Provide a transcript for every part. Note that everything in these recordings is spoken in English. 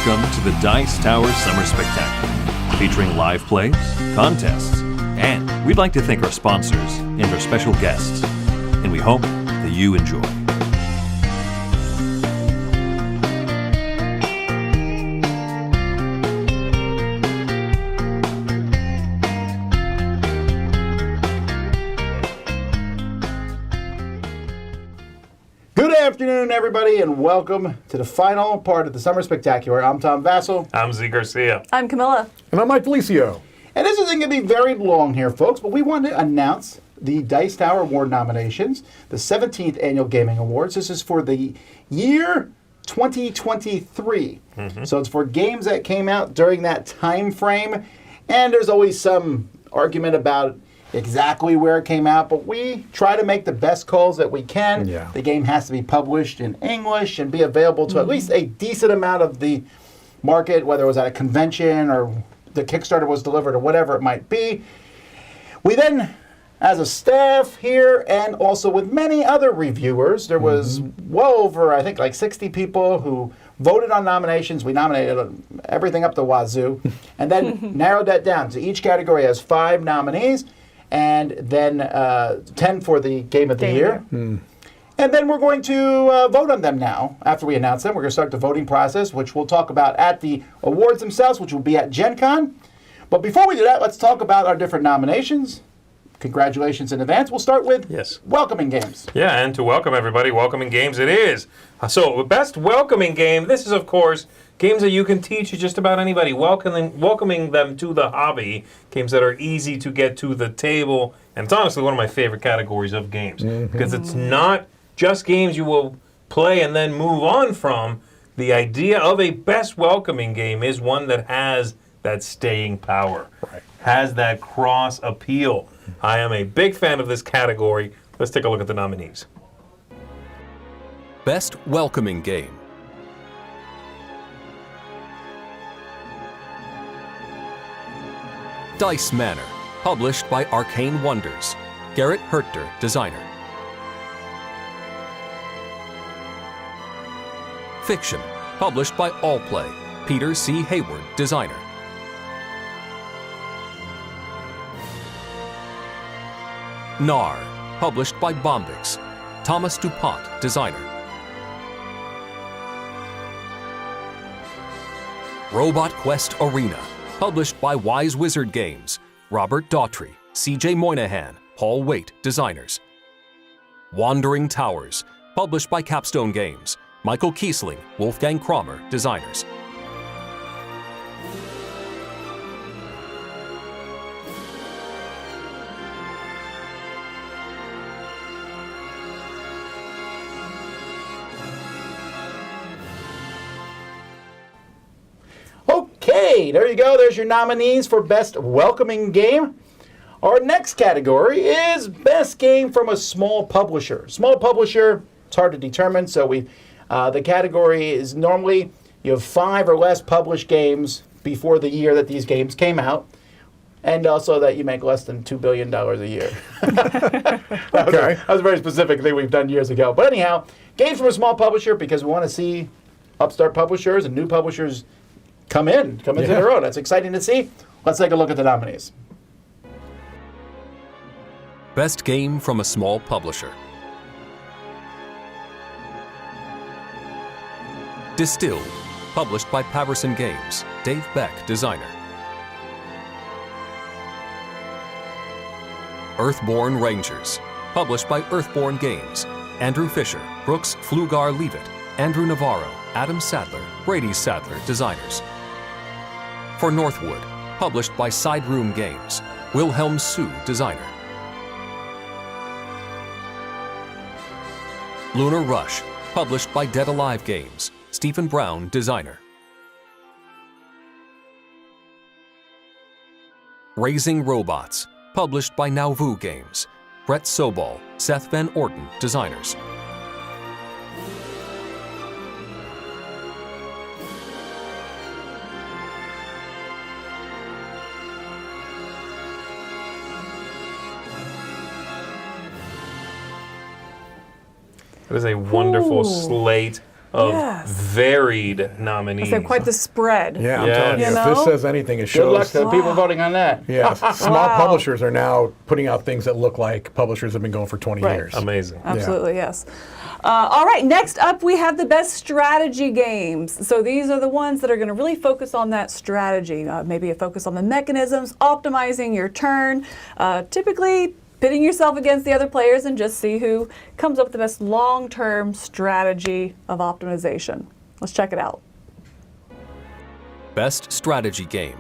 Welcome to the Dice Tower Summer Spectacular, featuring live plays, contests, and we'd like to thank our sponsors and our special guests, and we hope that you enjoy. Good afternoon, everybody, and welcome to the final part of the Summer Spectacular. I'm Tom Vassell. I'm Z Garcia. I'm Camilla. And I'm Mike Felicio. And this isn't going to be very long here, folks, but we want to announce the Dice Tower Award nominations, the 17th Annual Gaming Awards. This is for the year 2023. So it's for games that came out during that time frame. And there's always some argument about exactly where it came out, but we try to make the best calls that we can. Yeah. The game has to be published in English and be available to at least a decent amount of the market, whether it was at a convention or the Kickstarter was delivered or whatever it might be. We then, as a staff here and also with many other reviewers, there was well over, I think, like 60 people who voted on nominations. We nominated everything up to wazoo and then narrowed that down. So each category has 5 nominees and then 10 for the Game of the Year. And then we're going to vote on them now. After we announce them, we're going to start the voting process, which we'll talk about at the awards themselves, which will be at Gen Con. But before we do that, let's talk about our different nominations. Congratulations in advance. We'll start with Welcoming Games. Yeah, and to welcome everybody, Welcoming Games it is. So, best welcoming game, this is, of course, games that you can teach just about anybody, welcoming them to the hobby, games that are easy to get to the table, and it's honestly one of my favorite categories of games, because it's not just games you will play and then move on from. The idea of a best welcoming game is one that has that staying power, has that cross appeal. I am a big fan of this category. Let's take a look at the nominees. Best Welcoming Game. Dice Manor, published by Arcane Wonders. Garrett Herter, designer. Fiction, published by Allplay. Peter C. Hayward, designer. Nar, published by Bombix. Thomas DuPont, designer. Robot Quest Arena, published by Wise Wizard Games. Robert Daughtry, C.J. Moynihan, Paul Waite, designers. Wandering Towers, published by Capstone Games. Michael Kiesling, Wolfgang Kramer, designers. Okay, there you go. There's your nominees for Best Welcoming Game. Our next category is Best Game from a Small Publisher. Small publisher, it's hard to determine, so the category is normally you have 5 or less published games before the year that these games came out, and also that you make less than $2 billion a year. That was a very specific thing we've done years ago. But anyhow, games from a small publisher, because we want to see upstart publishers and new publishers come into their own. That's exciting to see. Let's take a look at the nominees. Best Game from a Small Publisher. Distilled, published by Paverson Games. Dave Beck, designer. Earthborn Rangers, published by Earthborn Games. Andrew Fisher, Brooks Flugar-Leavitt, Andrew Navarro, Adam Sadler, Brady Sadler, designers. For Northwood, published by Side Room Games. Wilhelm Sue, designer. Lunar Rush, published by Dead Alive Games. Stephen Brown, designer. Raising Robots, published by Nauvoo Games. Brett Sobol, Seth Van Orton, designers. It is a wonderful slate of Yes. varied nominees. So quite the spread. Yeah, I'm Yeah. telling you, You if know? this says anything, it Good luck shows. to the people voting on that. Yeah, small Wow. publishers are now putting out things that look like publishers have been going for 20 Right. years. Amazing. Absolutely, yes. All right, next up we have the best strategy games. So these are the ones that are going to really focus on that strategy. Maybe a focus on the mechanisms, optimizing your turn, typically pitting yourself against the other players and just see who comes up with the best long-term strategy of optimization. Let's check it out. Best strategy game.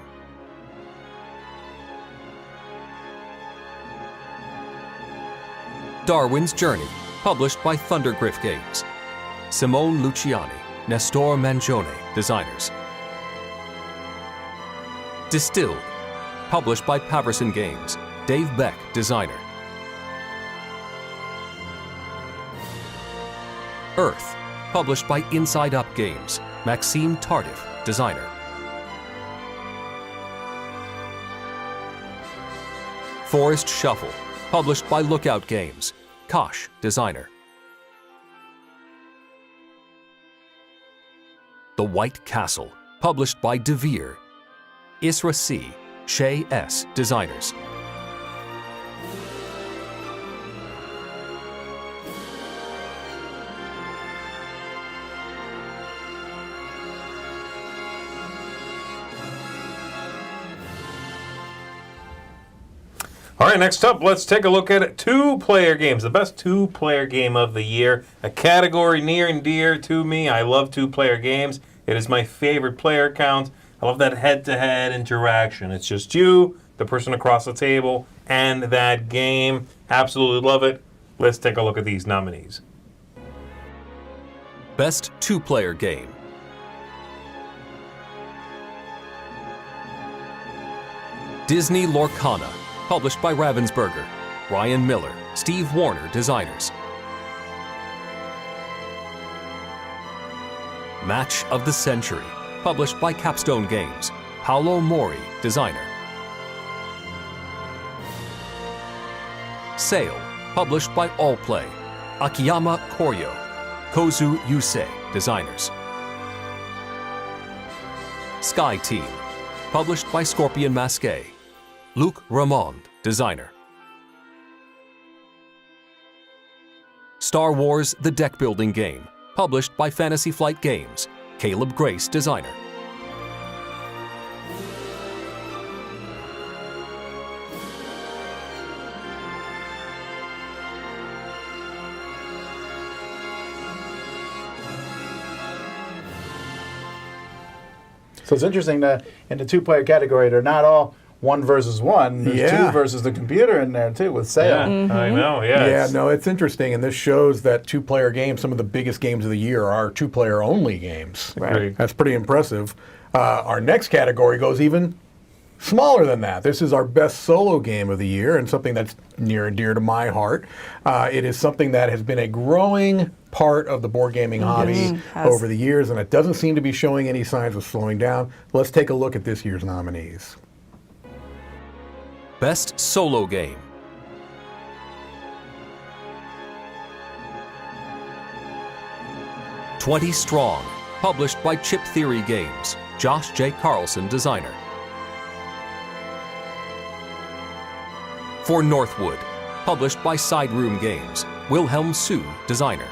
Darwin's Journey, published by Thundergriff Games. Simone Luciani, Nestor Mangione, designers. Distilled, published by Paverson Games. Dave Beck, designer. Earth, published by Inside Up Games. Maxime Tardif, designer. Forest Shuffle, published by Lookout Games. Kosh, designer. The White Castle, published by De Vere. Isra C., Shay S., designers. All right, next up, let's take a look at two-player games. The best two-player game of the year. A category near and dear to me. I love two-player games. It is my favorite player count. I love that head-to-head interaction. It's just you, the person across the table, and that game. Absolutely love it. Let's take a look at these nominees. Best two-player game. Disney Lorcana, published by Ravensburger. Ryan Miller, Steve Warner, designers. Match of the Century, published by Capstone Games. Paolo Mori, designer. Sail, published by Allplay. Akiyama Koryo. Kozu Yusei, designers. Sky Team, published by Scorpion Masqué. Luc Ramond, designer. Star Wars The Deck Building Game, published by Fantasy Flight Games. Caleb Grace, designer. So it's interesting that in the two-player category, they're not all one versus one. There's Yeah. two versus the computer in there too with Sail. I know, yeah. Yeah, no, it's interesting, and this shows that two-player games, some of the biggest games of the year, are two-player only games. Right. That's pretty impressive. Our next category goes even smaller than that. This is our best solo game of the year, and something that's near and dear to my heart. It is something that has been a growing part of the board gaming hobby has. over the years, and it doesn't seem to be showing any signs of slowing down. Let's take a look at this year's nominees. Best solo game. "20 Strong", published by Chip Theory Games. Josh J. Carlson, designer. For Northwood, published by Side Room Games. Wilhelm Su, designer.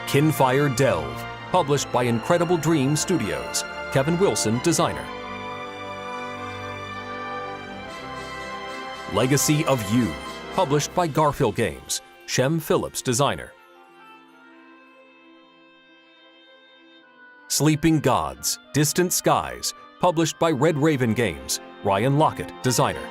Kinfire Delve, published by Incredible Dream Studios. Kevin Wilson, designer. Legacy of You, published by Garfield Games. Shem Phillips, designer. Sleeping Gods, Distant Skies, published by Red Raven Games. Ryan Lockett, designer.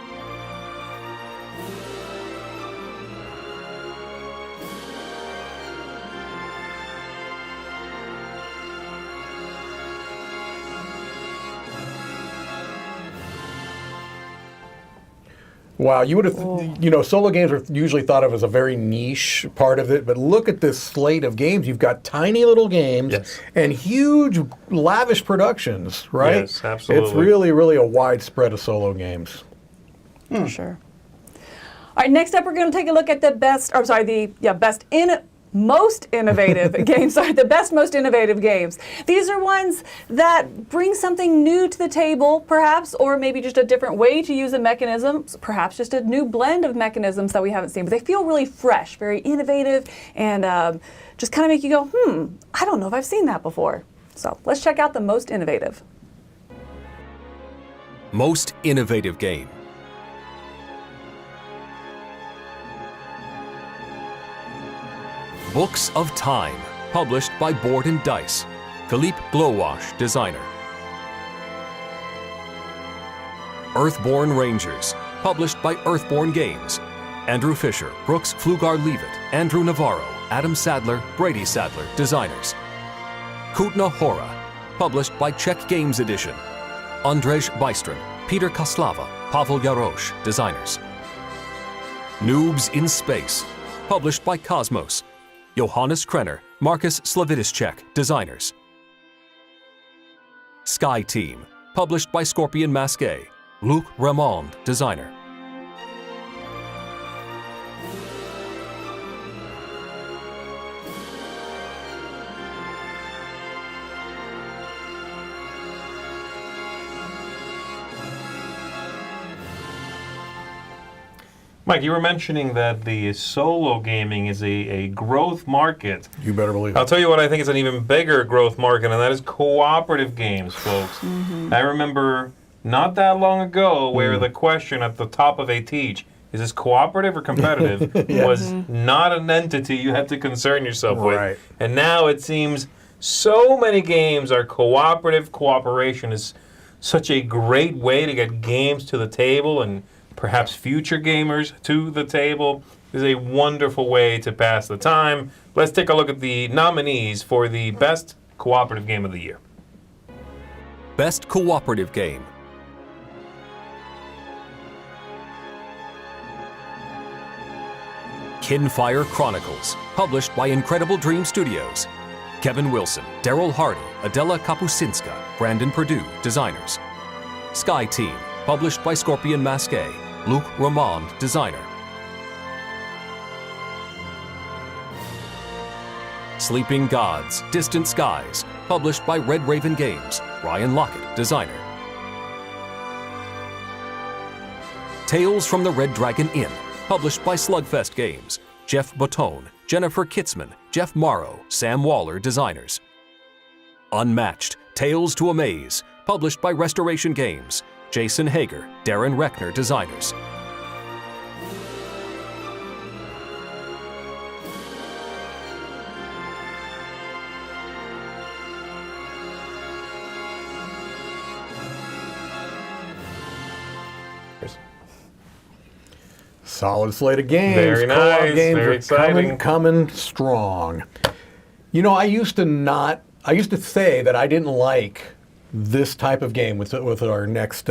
Wow, you would have, solo games are usually thought of as a very niche part of it, but look at this slate of games. You've got tiny little games Yes. and huge, lavish productions, right? Yes, absolutely. It's really, really a wide spread of solo games. For sure. All right, next up, we're going to take a look at the most innovative games. Sorry, the best, most innovative games. These are ones that bring something new to the table, perhaps, or maybe just a different way to use a mechanism, perhaps just a new blend of mechanisms that we haven't seen. But they feel really fresh, very innovative, and just kind of make you go, I don't know if I've seen that before. So let's check out the most innovative. Most innovative game. Books of Time, published by Board and Dice. Philippe Glowwash, designer. Earthborn Rangers, published by Earthborn Games. Andrew Fisher, Brooks Flugar-Leavitt, Andrew Navarro, Adam Sadler, Brady Sadler, designers. Kutna Hora, published by Czech Games Edition. Andrzej Bystron, Peter Koslava, Pavel Jarosz, designers. Noobs in Space, published by Cosmos. Johannes Krenner, Marcus Slavityschek, designers. Sky Team, published by Scorpion Masqué. Luc Ramond, designer. Mike, you were mentioning that the solo gaming is a growth market. You better believe it. I'll tell you what I think is an even bigger growth market, and that is cooperative games, folks. I remember not that long ago where the question at the top of a teach, is this cooperative or competitive, was not an entity you had to concern yourself with. And now it seems so many games are cooperative. Cooperation is such a great way to get games to the table and perhaps future gamers to the table. Is a wonderful way to pass the time. Let's take a look at the nominees for the best cooperative game of the year. Best cooperative game. Kinfire Chronicles, published by Incredible Dream Studios. Kevin Wilson, Daryl Hardy, Adela Kapusinska, Brandon Perdue, designers. Sky Team, published by Scorpion Masqué. Luc Ramond, designer. Sleeping Gods, Distant Skies, published by Red Raven Games. Ryan Lockett, designer. Tales from the Red Dragon Inn, published by Slugfest Games. Jeff Botone, Jennifer Kitzman, Jeff Morrow, Sam Waller, designers. Unmatched, Tales to Amaze, published by Restoration Games. Jason Hager, Darren Reckner, designers. Solid slate of games. Very Co-op nice, games very are exciting. coming strong. You know, I used to say that I didn't like this type of game with our next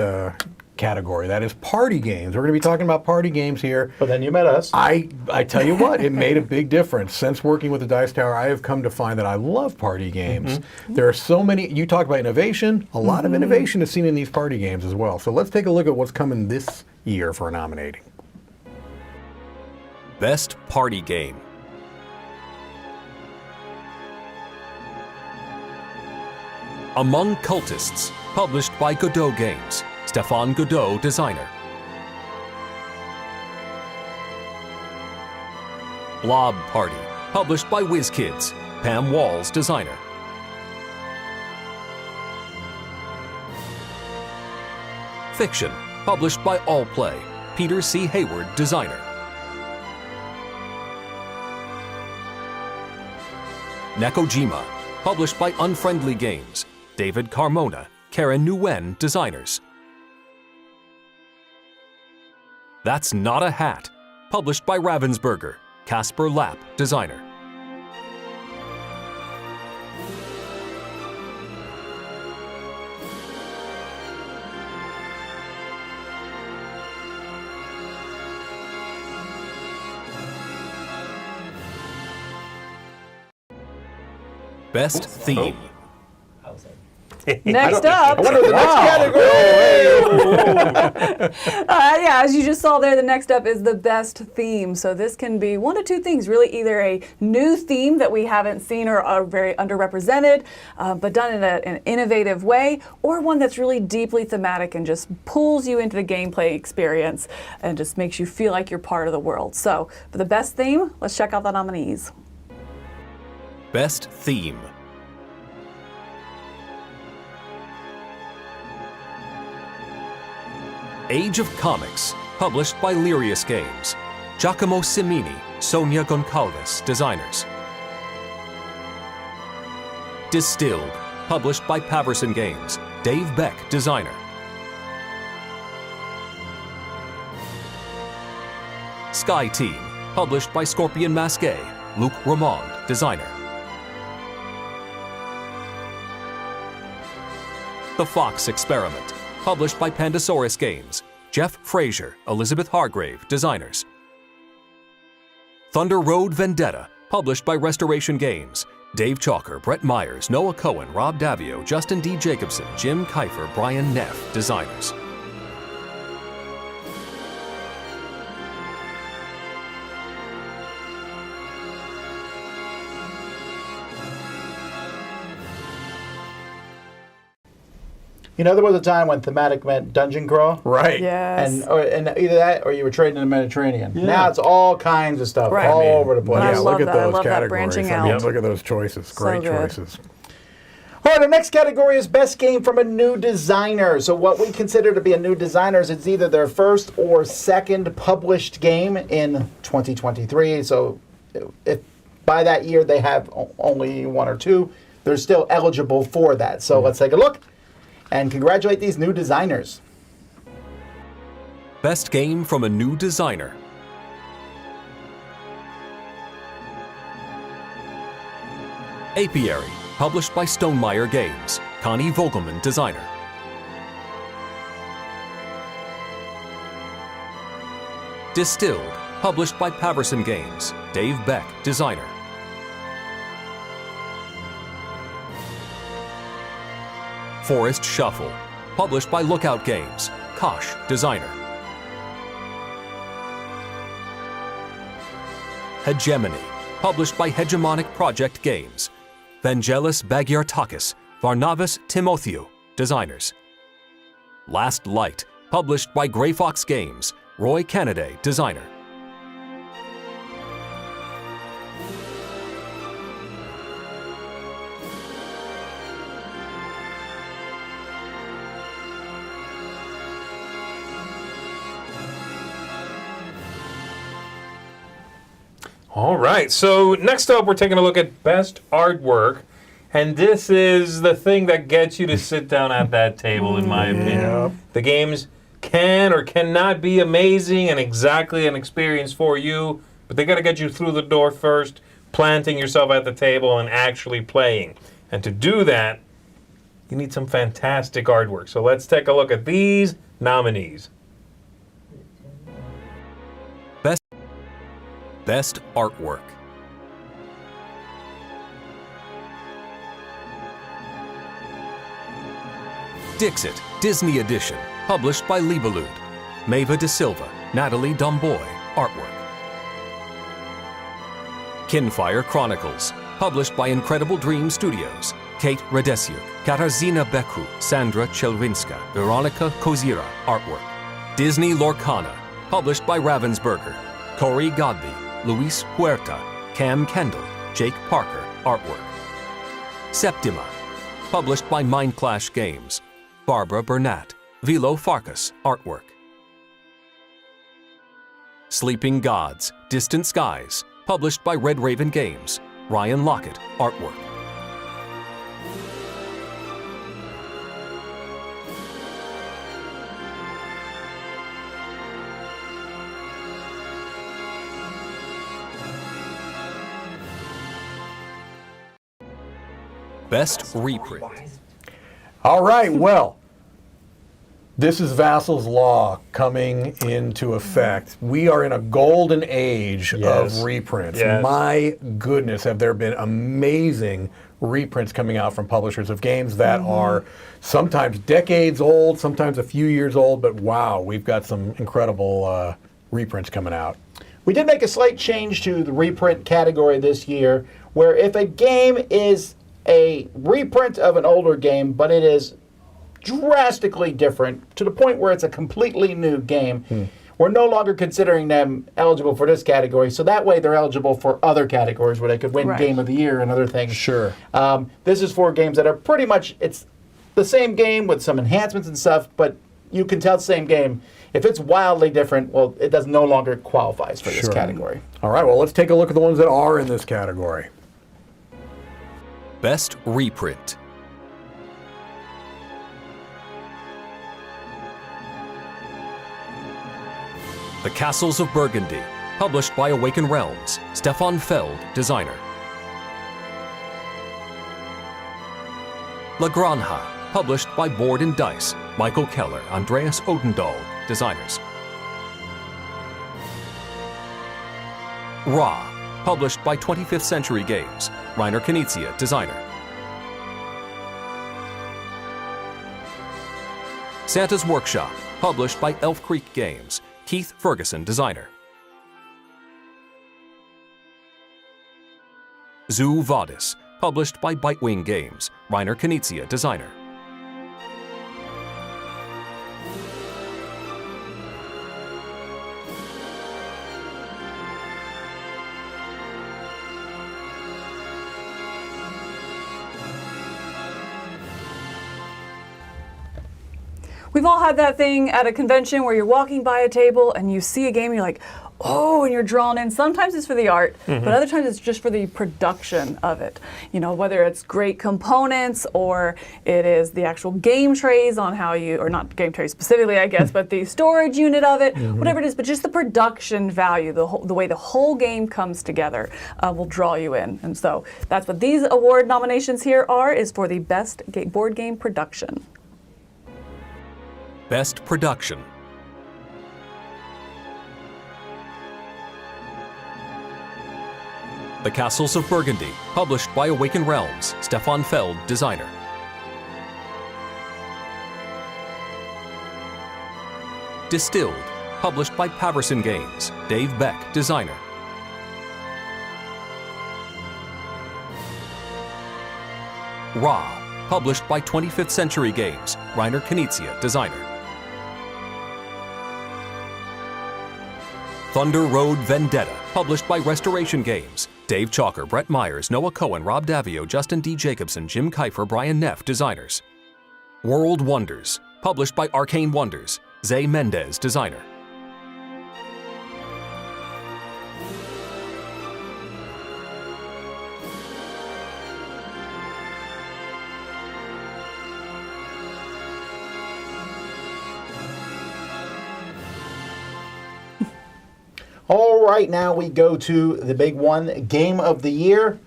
category. That is party games. We're going to be talking about party games here. But then you met us. I tell you what, it made a big difference. Since working with the Dice Tower, I have come to find that I love party games. There are so many, you talk about innovation, a lot of innovation is seen in these party games as well. So let's take a look at what's coming this year for nominating. Best party game. Among Cultists, published by Godot Games. Stefan Godot, designer. Blob Party, published by WizKids. Pam Walls, designer. Fiction, published by Allplay. Peter C. Hayward, designer. Nekojima, published by Unfriendly Games. David Carmona, Karen Nguyen, designers. That's Not a Hat, published by Ravensburger. Casper Lapp, designer. Best theme. Next up, I wonder the next category. yeah, as you just saw there, the next up is the best theme. So this can be one of two things, really, either a new theme that we haven't seen or are very underrepresented, but done in an innovative way, or one that's really deeply thematic and just pulls you into the gameplay experience and just makes you feel like you're part of the world. So for the best theme, let's check out the nominees. Best theme. Age of Comics, published by Lirius Games. Giacomo Cimini, Sonia Goncalves, designers. Distilled, published by Paverson Games. Dave Beck, designer. Sky Team, published by Scorpion Masqué. Luc Ramond, designer. The Fox Experiment, published by Pandasaurus Games. Jeff Frazier, Elizabeth Hargrave, designers. Thunder Road Vendetta, published by Restoration Games. Dave Chalker, Brett Myers, Noah Cohen, Rob Davio, Justin D. Jacobson, Jim Kiefer, Brian Neff, designers. You know, there was a time when thematic meant dungeon crawl. Right. Yes. And either that or you were trading in the Mediterranean. Now it's all kinds of stuff Right. all over the place. I Yeah, love look at that. I those love that categories. branching I mean, out. look at those choices. Great good. choices. All right, our next category is best game from a new designer. So what we consider to be a new designer is it's either their first or second published game in 2023. So if by that year they have only one or two, they're still eligible for that. So let's take a look and congratulate these new designers. Best game from a new designer. Apiary, published by Stonemeyer Games. Connie Vogelman, designer. Distilled, published by Paverson Games. Dave Beck, designer. Forest Shuffle, published by Lookout Games. Kosh, designer. Hegemony, published by Hegemonic Project Games. Vangelis Bagiartakis, Varnavas Timotheou, designers. Last Light, published by Grey Fox Games. Roy Canaday, designer. All right, so next up we're taking a look at best artwork, and this is the thing that gets you to sit down at that table, in my opinion. Yep. The games can or cannot be amazing and exactly an experience for you, but they got to get you through the door first, planting yourself at the table and actually playing. And to do that, you need some fantastic artwork. So let's take a look at these nominees. Best artwork. Dixit, Disney Edition, published by Libelud. Mava De Silva, Natalie Domboy, artwork. Kinfire Chronicles, published by Incredible Dream Studios. Kate Radesiuk, Katarzyna Beku, Sandra Chelwinska, Veronica Kozira, artwork. Disney Lorcana, published by Ravensburger. Corey Godby, Luis Huerta, Cam Kendall, Jake Parker, artwork. Septima, published by Mindclash Games. Barbara Burnett, Vilo Farkas, artwork. Sleeping Gods, Distant Skies, published by Red Raven Games. Ryan Lockett, artwork. Best reprint. All right, well, this is Vassal's Law coming into effect. We are in a golden age Yes. of reprints. Yes. My goodness, have there been amazing reprints coming out from publishers of games that are sometimes decades old, sometimes a few years old, but wow, we've got some incredible reprints coming out. We did make a slight change to the reprint category this year, where if a game is a reprint of an older game, but it is drastically different to the point where it's a completely new game, we're no longer considering them eligible for this category. So that way they're eligible for other categories where they could win Game of the Year and other things. Sure. This is for games that are pretty much, it's the same game with some enhancements and stuff, but you can tell the same game. If it's wildly different, well, it does no longer qualifies for this category. All right, well, let's take a look at the ones that are in this category. Best Reprint. The Castles of Burgundy, published by Awaken Realms, Stefan Feld, designer. La Granja, published by Board and Dice, Michael Keller, Andreas Odendahl, designers. Ra, published by 25th Century Games, Rainer Knizia, designer. Santa's Workshop, published by Elf Creek Games, Keith Ferguson, designer. Zoo Vadis, published by Bitewing Games, Rainer Knizia, designer. We've all had that thing at a convention where you're walking by a table and you see a game and you're like, oh, and you're drawn in. Sometimes it's for the art, but other times it's just for the production of it. You know, whether it's great components or it is the actual game trays on how you, or not game trays specifically, I guess, but the storage unit of it, whatever it is, but just the production value, the way the whole game comes together will draw you in. And so that's what these award nominations here are, is for the best board game production. Best Production. The Castles of Burgundy, published by Awaken Realms, Stefan Feld, designer. Distilled, published by Paverson Games, Dave Beck, designer. Ra, published by 25th Century Games, Rainer Knizia, designer. Thunder Road Vendetta, published by Restoration Games, Dave Chalker, Brett Myers, Noah Cohen, Rob Davio, Justin D. Jacobson, Jim Kiefer, Brian Neff, designers. World Wonders, published by Arcane Wonders, Zay Mendez, designer. All right, now we go to the big one, Game of the Year.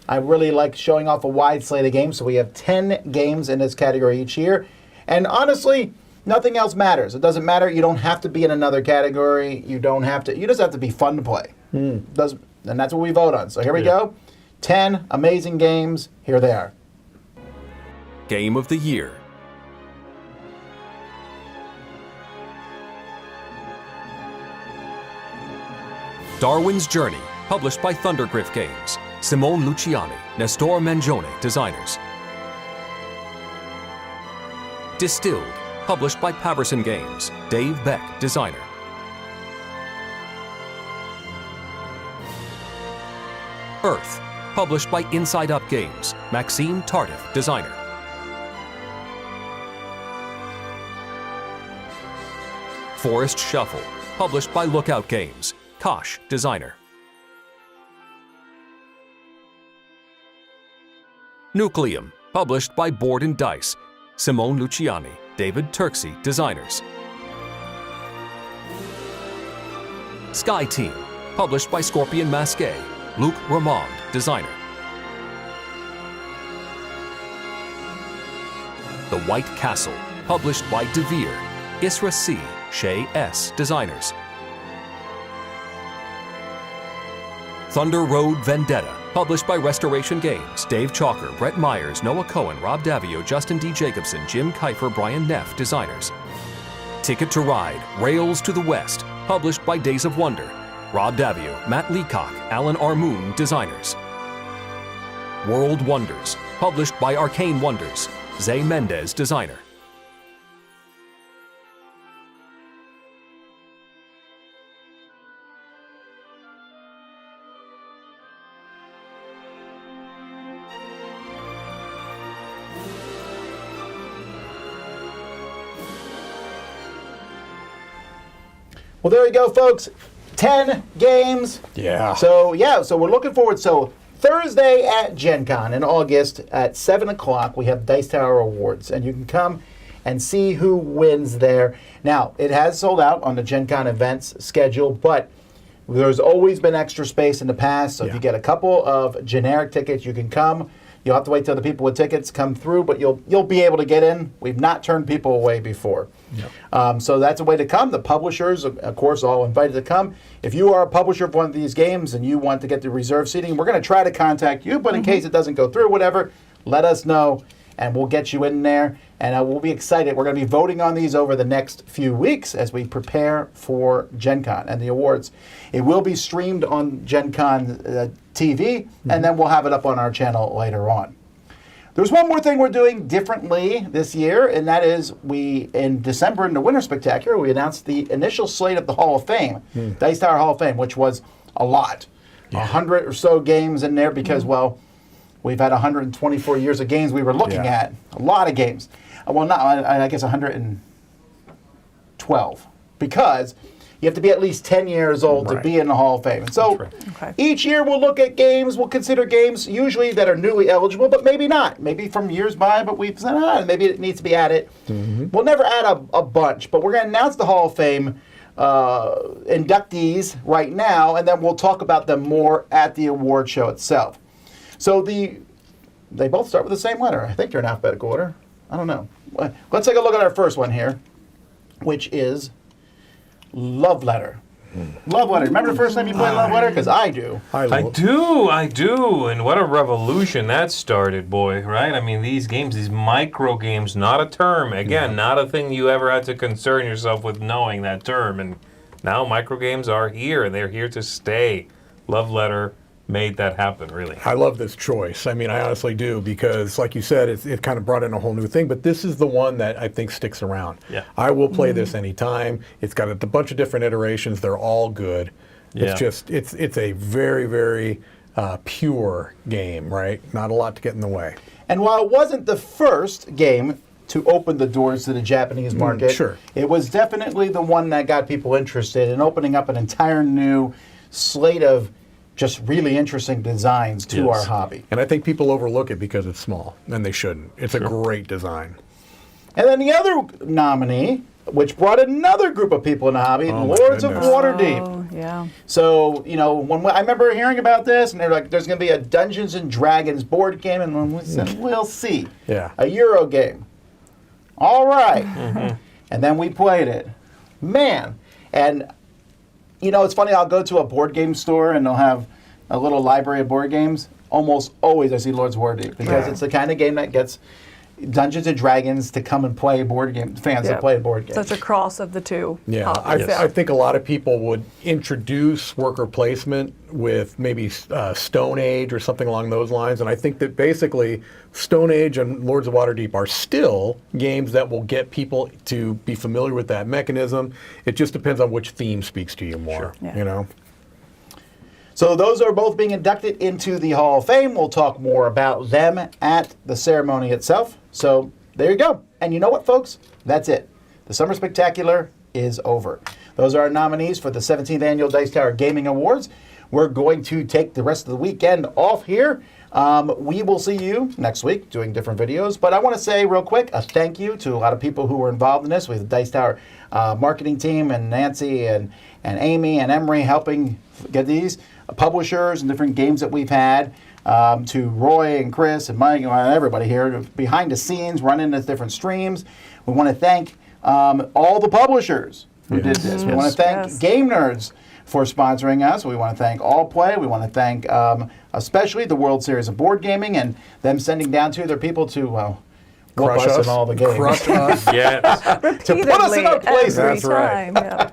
I really like showing off a wide slate of games, so we have 10 games in this category each year. And honestly, nothing else matters. It doesn't matter. You don't have to be in another category. You just have to be fun to play. And that's what we vote on. So here we go. 10 amazing games. Here they are. Game of the Year. Darwin's Journey, published by Thundergriff Games, Simone Luciani, Nestor Mangione, designers. Distilled, published by Paverson Games, Dave Beck, designer. Earth, published by Inside Up Games, Maxime Tardif, designer. Forest Shuffle, published by Lookout Games, Kosh, designer. Nucleum, published by Board and Dice, Simone Luciani, David Turksey, designers. Sky Team, published by Scorpion Masqué, Luc Ramond, designer. The White Castle, published by DeVere, Isra C., Shay S., designers. Thunder Road Vendetta, Published by Restoration Games. Dave Chalker, Brett Myers, Noah Cohen, Rob Davio, Justin D. Jacobson, Jim Kiefer, Brian Neff, designers. Ticket to Ride, Rails to the West. Published by Days of Wonder. Rob Davio, Matt Leacock, Alan R. Moon, designers. World Wonders. Published by Arcane Wonders. Zay Mendez, designer. Well, there you go, folks. 10 games. Yeah. So we're looking forward. So Thursday at Gen Con in August at 7 o'clock, we have Dice Tower Awards, and you can come and see who wins there. Now, it has sold out on the Gen Con events schedule, but there's always been extra space in the past, so if you get a couple of generic tickets, you can come. You'll have to wait till the people with tickets come through, but you'll be able to get in. We've not turned people away before. So that's a way to come. The publishers, of course, all invited to come. If you are a publisher of one of these games and you want to get the reserve seating, we're going to try to contact you, but in case it doesn't go through, whatever, let us know, and we'll get you in there. And we'll be excited. We're going to be voting on these over the next few weeks as we prepare for Gen Con and the awards. It will be streamed on Gen Con TV, and then we'll have it up on our channel later on. There's one more thing we're doing differently this year, and that is in December in the Winter Spectacular, we announced the initial slate of the Hall of Fame, Dice Tower Hall of Fame, which was a lot. 100 or so games in there because, well, we've had 124 years of games we were looking at. A lot of games. Well, not, I guess 112, because you have to be at least 10 years old to be in the Hall of Fame. And so each year we'll look at games, we'll consider games usually that are newly eligible, but maybe not. Maybe from years by, but we've said, maybe it needs to be added. We'll never add a bunch, but we're going to announce the Hall of Fame inductees right now, and then we'll talk about them more at the award show itself. So they both start with the same letter. I think they're in alphabetical order. I don't know. Let's take a look at our first one here, which is Love Letter. Love Letter. Remember the first time you played Love Letter? Because I do. I do. And what a revolution that started, boy, right? I mean, these games, these micro games, not a term. Again, not a thing you ever had to concern yourself with knowing that term. And now micro games are here, and they're here to stay. Love Letter made that happen, really. I love this choice. I mean, I honestly do, because like you said, it kind of brought in a whole new thing, but this is the one that I think sticks around. Yeah. I will play this anytime. It's got a bunch of different iterations. They're all good. It's just, it's a very, very pure game, right? Not a lot to get in the way. And while it wasn't the first game to open the doors to the Japanese market, it was definitely the one that got people interested in opening up an entire new slate of just really interesting designs to our hobby. And I think people overlook it because it's small, and they shouldn't. It's a great design. And then the other nominee, which brought another group of people in the hobby, Lords of Waterdeep. Oh, yeah. So, when I remember hearing about this, and they're like, there's going to be a Dungeons and Dragons board game, and we said, we'll see. Yeah. A Euro game. All right. And then we played it. Man. And it's funny, I'll go to a board game store and they'll have a little library of board games. Almost always I see Lords of Waterdeep because it's the kind of game that gets Dungeons and Dragons to come and play board game fans that play board games. Such a cross of the two. Yeah, I think a lot of people would introduce worker placement with maybe Stone Age or something along those lines, and I think that basically Stone Age and Lords of Waterdeep are still games that will get people to be familiar with that mechanism. It just depends on which theme speaks to you more, So those are both being inducted into the Hall of Fame. We'll talk more about them at the ceremony itself. So there you go. And you know what, folks? That's it. The Summer Spectacular is over. Those are our nominees for the 17th Annual Dice Tower Gaming Awards. We're going to take the rest of the weekend off here. We will see you next week doing different videos. But I want to say real quick a thank you to a lot of people who were involved in this. We have the Dice Tower marketing team and Nancy and Amy and Emery helping get these. Publishers and different games that we've had, to Roy and Chris and Mike and everybody here behind the scenes running the different streams. We want to thank all the publishers who did this. We want to thank Game Nerds for sponsoring us. We want to thank All Play. We want to thank especially the World Series of Board Gaming and them sending down to their people to whoop Crush us us. in all the games. Crush us. Yes. Repeatedly, put us in our place. every That's right. time. Yeah.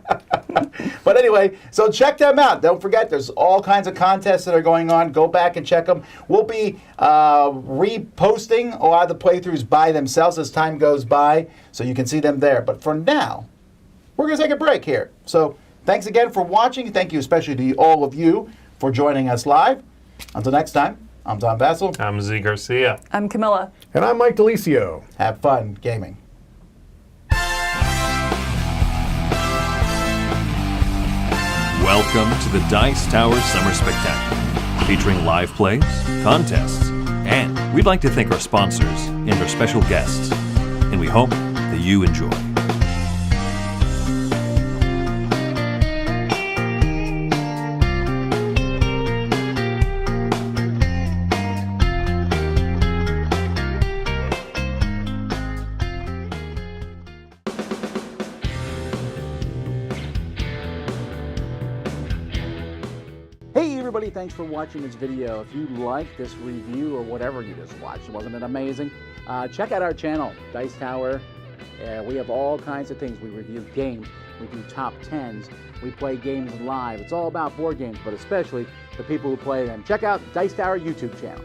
But anyway, so check them out. Don't forget, there's all kinds of contests that are going on. Go back and check them. We'll be reposting a lot of the playthroughs by themselves as time goes by, so you can see them there. But for now, we're going to take a break here. So thanks again for watching. Thank you especially to all of you for joining us live. Until next time, I'm Tom Vassell. I'm Z Garcia. I'm Camilla. And I'm Mike Delisio. Have fun gaming. Welcome to the Dice Tower Summer Spectacular, featuring live plays, contests, and we'd like to thank our sponsors and our special guests, and we hope that you enjoy. Hey everybody, thanks for watching this video. If you liked this review or whatever you just watched, wasn't it amazing? Check out our channel, Dice Tower. We have all kinds of things. We review games, we do top 10s, we play games live. It's all about board games, but especially the people who play them. Check out Dice Tower YouTube channel.